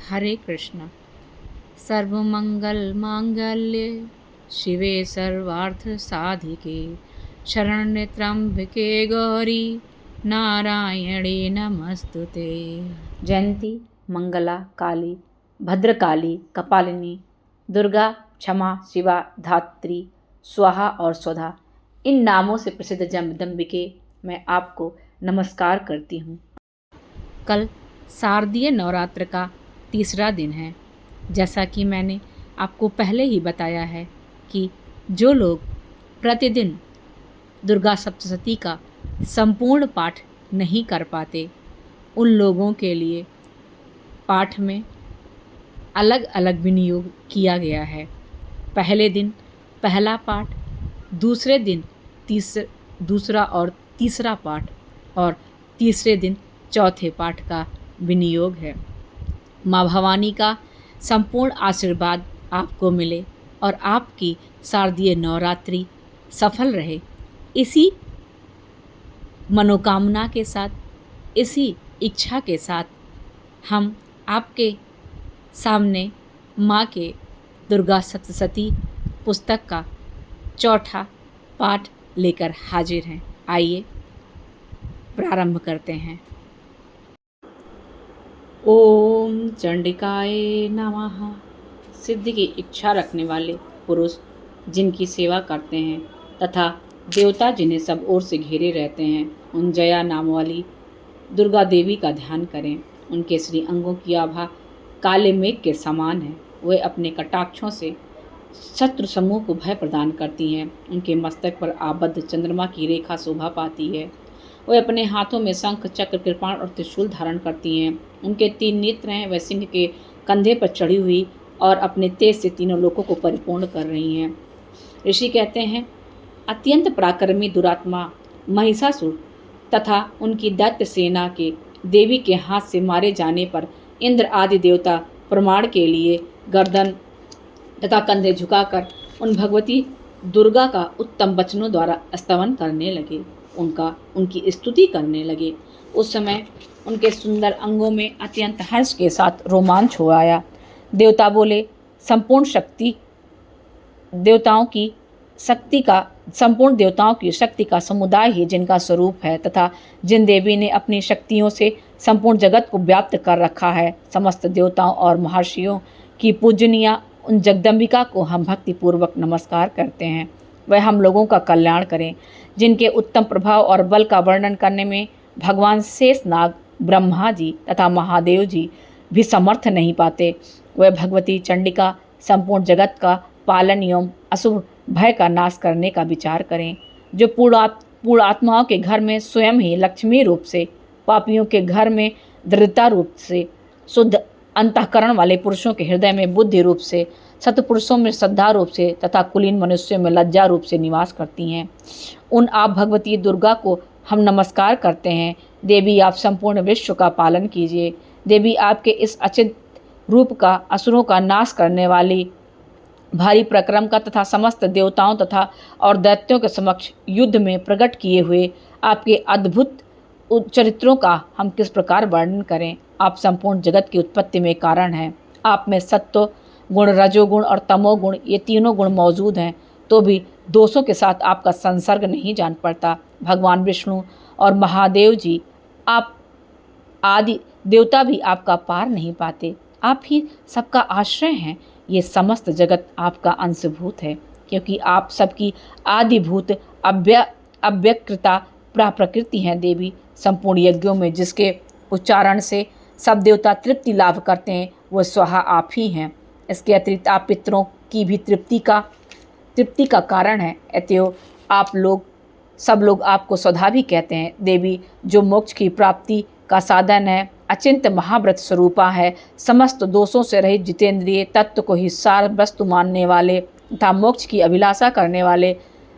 हरे कृष्ण। सर्वमंगल मांगल्ये शिवे सर्वार्थ साधिके शरण्ये त्र्यंबके गौरी नारायणे नमस्तुते। जयंती, मंगला, काली, भद्रकाली, कपालिनी, दुर्गा, क्षमा, शिवा, धात्री, स्वाहा और स्वधा, इन नामों से प्रसिद्ध जगदम्बिके मैं आपको नमस्कार करती हूँ। कल शारदीय नवरात्र का तीसरा दिन है। जैसा कि मैंने आपको पहले ही बताया है कि जो लोग प्रतिदिन दुर्गा सप्तशती का संपूर्ण पाठ नहीं कर पाते, उन लोगों के लिए पाठ में अलग अलग विनियोग किया गया है। पहले दिन पहला पाठ, दूसरे दिन दूसरा और तीसरा पाठ और तीसरे दिन चौथे पाठ का विनियोग है। माँ भवानी का संपूर्ण आशीर्वाद आपको मिले और आपकी शारदीय नवरात्रि सफल रहे। इसी मनोकामना के साथ, इसी इच्छा के साथ हम आपके सामने माँ के दुर्गा सप्तशती पुस्तक का चौथा पाठ लेकर हाजिर हैं। आइए प्रारंभ करते हैं। ओम चंडिकाय नमः। सिद्धि की इच्छा रखने वाले पुरुष जिनकी सेवा करते हैं तथा देवता जिन्हें सब ओर से घेरे रहते हैं, उन जया नाम वाली दुर्गा देवी का ध्यान करें। उनके श्री अंगों की आभा काले मेघ के समान है। वे अपने कटाक्षों से शत्रु समूह को भय प्रदान करती हैं। उनके मस्तक पर आबद्ध चंद्रमा की रेखा शोभा पाती है। वे अपने हाथों में शंख, चक्र, कृपाण और त्रिशूल धारण करती हैं। उनके 3 नेत्र हैं। वह सिंह के कंधे पर चढ़ी हुई और अपने तेज से तीनों लोकों को परिपूर्ण कर रही हैं। ऋषि कहते हैं, अत्यंत पराक्रमी दुरात्मा महिषासुर तथा उनकी दैत्य सेना के देवी के हाथ से मारे जाने पर इंद्र आदि देवता प्रमाण के लिए गर्दन तथा कंधे झुकाकर उन भगवती दुर्गा का उत्तम वचनों द्वारा स्तवन करने लगे, उनकी स्तुति करने लगे। उस समय उनके सुंदर अंगों में अत्यंत हर्ष के साथ रोमांच हो आया। देवता बोले, संपूर्ण देवताओं की शक्ति का समुदाय ही जिनका स्वरूप है तथा जिन देवी ने अपनी शक्तियों से संपूर्ण जगत को व्याप्त कर रखा है, समस्त देवताओं और महर्षियों की पूजनीय उन जगदम्बिका को हम भक्तिपूर्वक नमस्कार करते हैं। वह हम लोगों का कल्याण करें। जिनके उत्तम प्रभाव और बल का वर्णन करने में भगवान शेषनाग, ब्रह्मा जी तथा महादेव जी भी समर्थ नहीं पाते, वह भगवती चंडिका संपूर्ण जगत का पालन एवं अशुभ भय का नाश करने का विचार करें। जो पूर्ण आत्माओं के घर में स्वयं ही लक्ष्मी रूप से, पापियों के घर में दृढ़ता रूप से, शुद्ध अंतःकरण वाले पुरुषों के हृदय में बुद्धि रूप से, सतपुरुषों में श्रद्धा रूप से तथा कुलीन मनुष्यों में लज्जा रूप से निवास करती हैं, उन आप भगवती दुर्गा को हम नमस्कार करते हैं। देवी, आप संपूर्ण विश्व का पालन कीजिए। देवी, आपके इस अचिंत रूप का असुरों का नाश करने वाली भारी प्रक्रम का तथा समस्त देवताओं तथा और दैत्यों के समक्ष युद्ध में प्रकट किए हुए आपके अद्भुत चरित्रों का हम किस प्रकार वर्णन करें। आप संपूर्ण जगत की उत्पत्ति में कारण हैं। आप में सत्व गुण, रजोगुण और तमोगुण, ये तीनों गुण मौजूद हैं, तो भी दोषों के साथ आपका संसर्ग नहीं जान पड़ता। भगवान विष्णु और महादेव जी, आप आदि देवता भी आपका पार नहीं पाते। आप ही सबका आश्रय हैं। ये समस्त जगत आपका अंशभूत है, क्योंकि आप सबकी आदिभूत अव्यक्तता प्रकृति हैं। देवी, संपूर्ण यज्ञों में जिसके उच्चारण से सब देवता तृप्ति लाभ करते हैं, वह स्वाहा आप ही हैं। इसके अतिरिक्त आप पितरों की भी तृप्ति का कारण है। अतएव सब लोग आपको स्वधा भी कहते हैं। देवी, जो मोक्ष की प्राप्ति का साधन है, अचिंत्य महाव्रत स्वरूपा है, समस्त दोषों से रहित जितेंद्रिय तत्व को ही सार वस्तु मानने वाले तथा मोक्ष की अभिलाषा करने वाले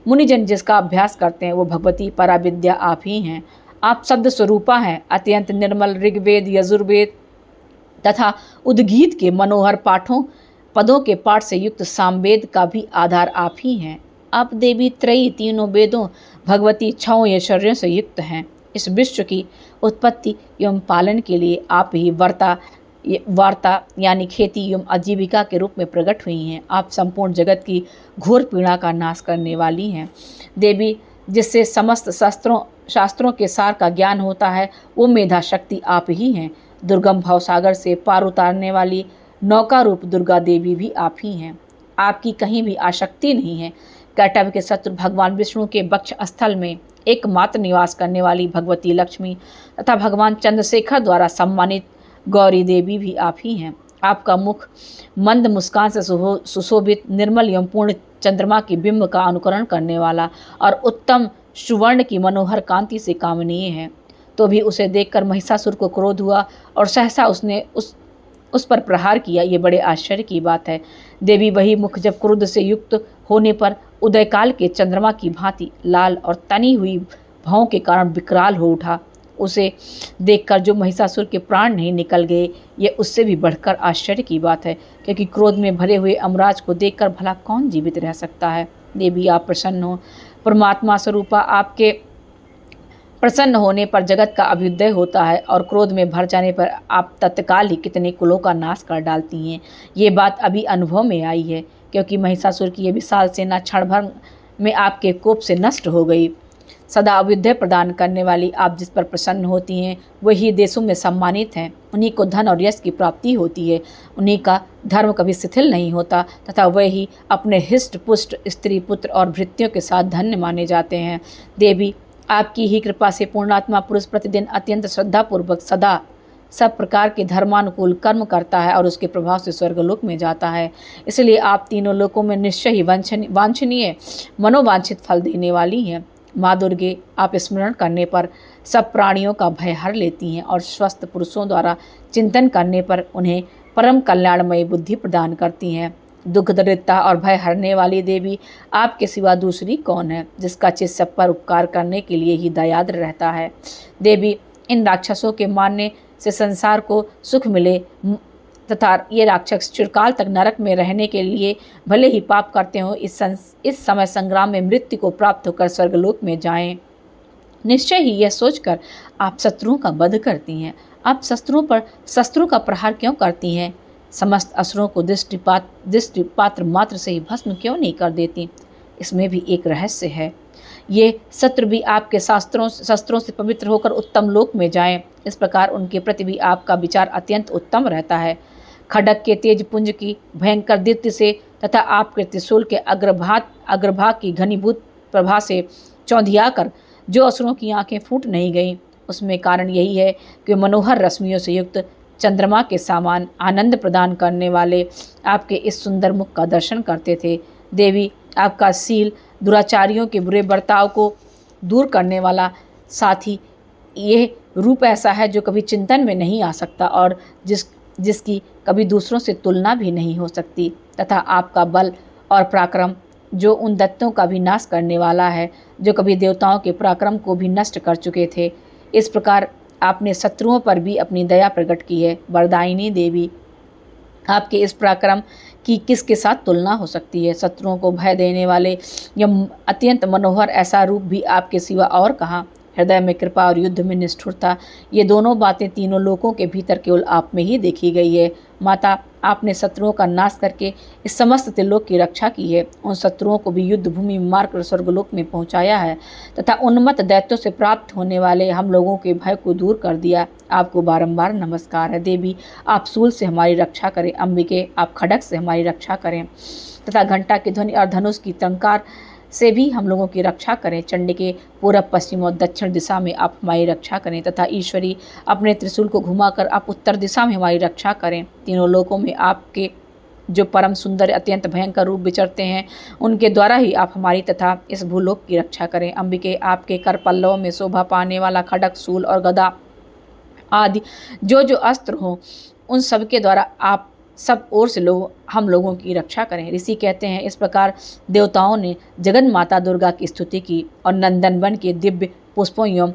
मुनिजन जिसका अभ्यास करते हैं, वो भगवती पराविद्या आप ही हैं। आप शब्द स्वरूपा हैं। अत्यंत निर्मल ऋग्वेद, यजुर्वेद तथा उद्गीत के मनोहर पदों के पाठ से युक्त सामवेद का भी आधार आप ही हैं। आप देवी त्रयी, तीनों वेदों, भगवती छहों ऐश्वर्यों से युक्त हैं। इस विश्व की उत्पत्ति एवं पालन के लिए आप ही वर्ता ये वार्ता यानी खेती एवं आजीविका के रूप में प्रकट हुई हैं। आप संपूर्ण जगत की घोर पीड़ा का नाश करने वाली हैं। देवी, जिससे समस्त शास्त्रों के सार का ज्ञान होता है, वो मेधा शक्ति आप ही हैं। दुर्गम भवसागर से पार उतारने वाली नौका रूप दुर्गा देवी भी आप ही हैं। आपकी कहीं भी आसक्ति नहीं है। कैटव के शत्रु भगवान विष्णु के वक्ष स्थल में एकमात्र निवास करने वाली भगवती लक्ष्मी तथा भगवान चंद्रशेखर द्वारा सम्मानित गौरी देवी भी आप ही हैं। आपका मुख मंद मुस्कान से सुशोभित, निर्मल एवं पूर्ण चंद्रमा के बिंब का अनुकरण करने वाला और उत्तम सुवर्ण की मनोहर कांति से कामनीय है। तो भी उसे देखकर महिषासुर को क्रोध हुआ और सहसा उसने उस पर प्रहार किया। ये बड़े आश्चर्य की बात है। देवी, वही मुख जब क्रोध से युक्त होने पर उदयकाल के चंद्रमा की भांति लाल और तनी हुई भौं के कारण विकराल हो उठा। उसे देखकर जो महिषासुर के प्राण नहीं निकल गए, ये उससे भी बढ़कर आश्चर्य की बात है, क्योंकि क्रोध में भरे हुए अमराज को देखकर भला कौन जीवित रह सकता है। देवी, आप प्रसन्न हो। परमात्मा स्वरूपा, आपके प्रसन्न होने पर जगत का अभ्युदय होता है और क्रोध में भर जाने पर आप तत्काल ही कितने कुलों का नाश कर डालती हैं। ये बात अभी अनुभव में आई है, क्योंकि महिषासुर की ये विशाल सेना क्षण भर में आपके कोप से नष्ट हो गई। सदा अभ्युदय प्रदान करने वाली आप जिस पर प्रसन्न होती हैं, वही देशों में सम्मानित हैं। उन्हीं को धन और यश की प्राप्ति होती है। उन्हीं का धर्म कभी शिथिल नहीं होता तथा वही अपने हिष्ट पुष्ट स्त्री पुत्र और भृत्यों के साथ धन्य माने जाते हैं। देवी, आपकी ही कृपा से पूर्णात्मा पुरुष प्रतिदिन अत्यंत श्रद्धापूर्वक सदा सब प्रकार के धर्मानुकूल कर्म करता है और उसके प्रभाव से स्वर्गलोक में जाता है। इसलिए आप तीनों लोकों में निश्चय ही वांछनीय मनोवांछित फल देने वाली हैं। माँ दुर्गे, आप स्मरण करने पर सब प्राणियों का भय हर लेती हैं और स्वस्थ पुरुषों द्वारा चिंतन करने पर उन्हें परम कल्याणमयी बुद्धि प्रदान करती हैं। दुख दरिद्रता और भय हरने वाली देवी, आपके सिवा दूसरी कौन है जिसका चित्त सब पर उपकार करने के लिए ही दयाद्र रहता है। देवी, इन राक्षसों के मारने से संसार को सुख मिले तथा ये राक्षस चिरकाल तक नरक में रहने के लिए भले ही पाप करते हो, इस समय संग्राम में मृत्यु को प्राप्त होकर स्वर्गलोक में जाएं। निश्चय ही यह सोचकर आप शत्रुओं का वध करती हैं। आप शस्त्रों का प्रहार क्यों करती हैं? समस्त असुरों को दृष्टिपात्र मात्र से ही भस्म क्यों नहीं कर देती? इसमें भी एक रहस्य है। ये शत्रु भी आपके शस्त्रों से पवित्र होकर उत्तम लोक में जाएं। इस प्रकार उनके प्रति भी आपका विचार अत्यंत उत्तम रहता है। खड्ग के तेज पुंज की भयंकर दीप्ति से तथा आपके त्रिशूल के अग्रभाग की घनीभूत प्रभा से चौंधिया कर जो असुरों की आंखें फूट नहीं गईं, उसमें कारण यही है कि मनोहर रश्मियों से युक्त चंद्रमा के समान आनंद प्रदान करने वाले आपके इस सुंदर मुख का दर्शन करते थे। देवी, आपका शील दुराचारियों के बुरे बर्ताव को दूर करने वाला, साथ ही ये रूप ऐसा है जो कभी चिंतन में नहीं आ सकता और जिसकी कभी दूसरों से तुलना भी नहीं हो सकती, तथा आपका बल और पराक्रम जो उन दैत्यों का भी नाश करने वाला है जो कभी देवताओं के पराक्रम को भी नष्ट कर चुके थे। इस प्रकार आपने शत्रुओं पर भी अपनी दया प्रकट की है। वरदायिनी देवी, आपके इस पराक्रम की किसके साथ तुलना हो सकती है? शत्रुओं को भय देने वाले यह अत्यंत मनोहर ऐसा रूप भी आपके सिवा और कहाँ? हृदय में कृपा और युद्ध में निष्ठुरता, ये दोनों बातें तीनों लोकों के भीतर केवल आप में ही देखी गई है। माता, आपने शत्रुओं का नाश करके इस समस्त त्रिलोक की रक्षा की है। उन शत्रुओं को भी युद्ध भूमि में मारकर स्वर्गलोक में पहुंचाया है तथा उन्मत्त दैत्यों से प्राप्त होने वाले हम लोगों के भय को दूर कर दिया। आपको बारंबार नमस्कार है। देवी, आप शूल से हमारी रक्षा करें। अंबिके, आप खड्ग से हमारी रक्षा करें तथा घंटा की ध्वनि और धनुष की टंकार से भी हम लोगों की रक्षा करें। चंडिके, पूर्व पश्चिम और दक्षिण दिशा में आप हमारी रक्षा करें तथा ईश्वरी, अपने त्रिशूल को घुमाकर आप उत्तर दिशा में हमारी रक्षा करें। तीनों लोकों में आपके जो परम सुंदर अत्यंत भयंकर रूप विचरते हैं, उनके द्वारा ही आप हमारी तथा इस भूलोक की रक्षा करें। अंबिके, आपके कर पल्लवों में शोभा पाने वाला खड्ग, शूल और गदा आदि जो अस्त्र हों, उन सब के द्वारा आप सब ओर से हम लोगों की रक्षा करें। ऋषि कहते हैं, इस प्रकार देवताओं ने जगन माता दुर्गा की स्तुति की और नंदन वन के दिव्य पुष्पों एवं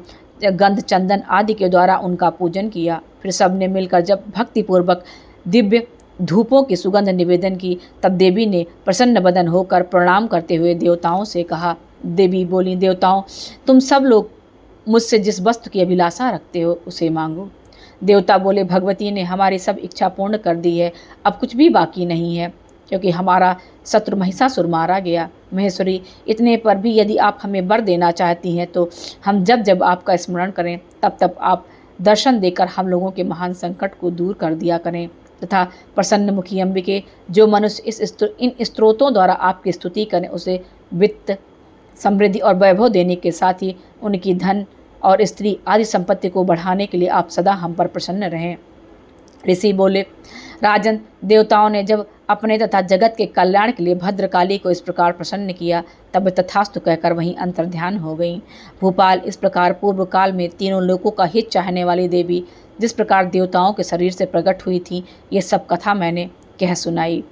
गंध चंदन आदि के द्वारा उनका पूजन किया। फिर सब ने मिलकर जब भक्तिपूर्वक दिव्य धूपों की सुगंध निवेदन की, तब देवी ने प्रसन्न बदन होकर प्रणाम करते हुए देवताओं से कहा। देवी बोली, देवताओं, तुम सब लोग मुझसे जिस वस्तु की अभिलाषा रखते हो उसे मांगो। देवता बोले, भगवती ने हमारी सब इच्छा पूर्ण कर दी है, अब कुछ भी बाकी नहीं है, क्योंकि हमारा शत्रु महिषासुर मारा गया। महेश्वरी, इतने पर भी यदि आप हमें वर देना चाहती हैं तो हम जब जब आपका स्मरण करें तब तब आप दर्शन देकर हम लोगों के महान संकट को दूर कर दिया करें, तथा प्रसन्न मुखी अंबिके, जो मनुष्य इन स्तोत्रों द्वारा आपकी स्तुति करें उसे वित्त, समृद्धि और वैभव देने के साथ ही उनकी धन और स्त्री आदि संपत्ति को बढ़ाने के लिए आप सदा हम पर प्रसन्न रहें। ऋषि बोले, राजन, देवताओं ने जब अपने तथा जगत के कल्याण के लिए भद्रकाली को इस प्रकार प्रसन्न किया तब तथास्तु कहकर वहीं अंतर्ध्यान हो गई। भूपाल, इस प्रकार पूर्व काल में तीनों लोकों का हित चाहने वाली देवी जिस प्रकार देवताओं के शरीर से प्रकट हुई थी, ये सब कथा मैंने कह सुनाई।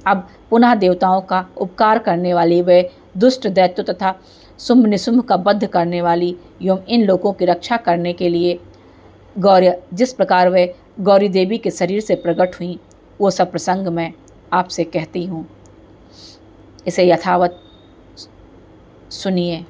अब पुनः देवताओं का उपकार करने वाली वे दुष्ट दैत्यों तथा शुंभ निशुंभ का वध करने वाली एवं इन लोकों की रक्षा करने के लिए गौर्य जिस प्रकार वे गौरी देवी के शरीर से प्रकट हुई, वो सब प्रसंग मैं आपसे कहती हूँ। इसे यथावत सुनिए।